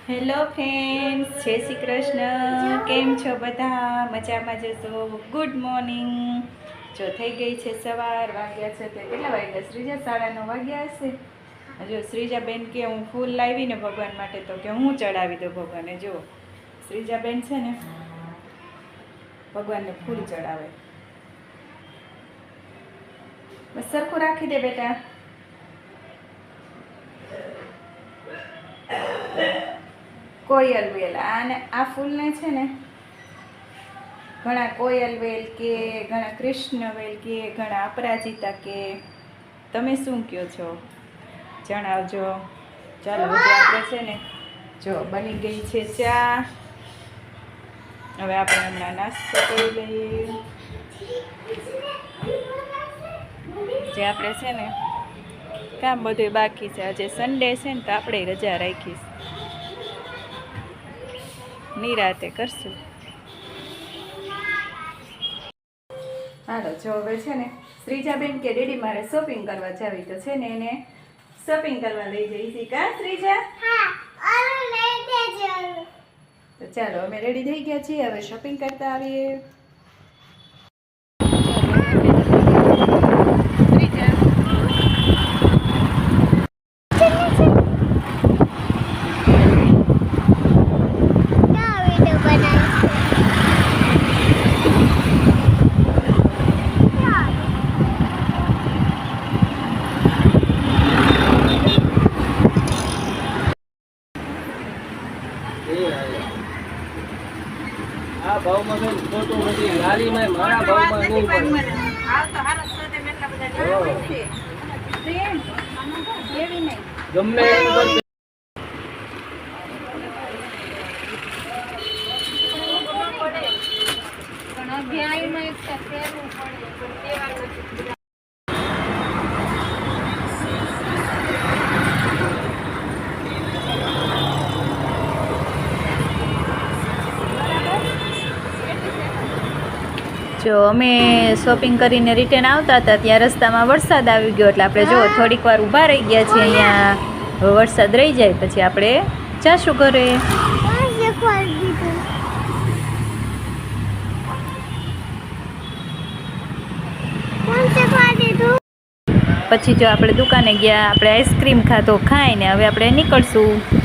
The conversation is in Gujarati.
હેલો ફ્રેન્ડ્સ, જય શ્રી કૃષ્ણ. કેમ છો બધા? મજામાં જશો? Good morning. જો થઈ ગઈ છે સવાર, વાગ્યા છે તે કેટલા વાગ્યા? શ્રીજા 9:30 વાગ્યા હશે. જો શ્રીજાબેન કે હું ફૂલ લાવીને ભગવાન માટે, તો કે હું ચડાવી દઉં ભગવાનને. જો શ્રીજાબેન છે ને ભગવાનને ફૂલ ચડાવે. બસ સરખું રાખી દે બેટા. કોયલ વેલ, અને આ ફૂલને છે ને ઘણા કોયલ વેલ કે, ઘણા કૃષ્ણ વેલ કે, ઘણા અપરાજિતા કે. તમે શું કહો છો જણાવજો. ચાલો હજી આપણે છે ને જો બની ગઈ છે ચા. હવે આપણે હમણાં નાસ્તો કરી લઈએ. જે આપણે છે ને કામ બધું બાકી છે. આજે સન્ડે છે ને તો આપણે રજા રાખીશ, નિરાતે કરશું. હાલો જો હવે છે ને શ્રીજાબેન કે ડેડી મારે શોપિંગ કરવા જાવી, તો છે ને એને શોપિંગ કરવા લઈ જઈશી. કા શ્રીજા? તો ચાલો અમે રેડી થઈ ગયા છીએ, હવે શોપિંગ કરતા આવીએ. આ ભાવમાં બેન ખોટું નથી, લારીમાં મારા ભાવમાં નહીં પડે. ગમે એટલું જો અમે શોપિંગ કરીને રિટર્ન આવતા હતા ત્યાં રસ્તામાં વરસાદ આવી ગયો, એટલે આપણે જો થોડીક વાર ઊભા રહી ગયા છીએ અહીંયા. હવે વરસાદ રહી જાય પછી આપણે જાશું ઘરે. પછી જો આપણે દુકાને ગયા, આપણે આઈસ્ક્રીમ ખાધો, ખાઈને હવે આપણે નીકળશું.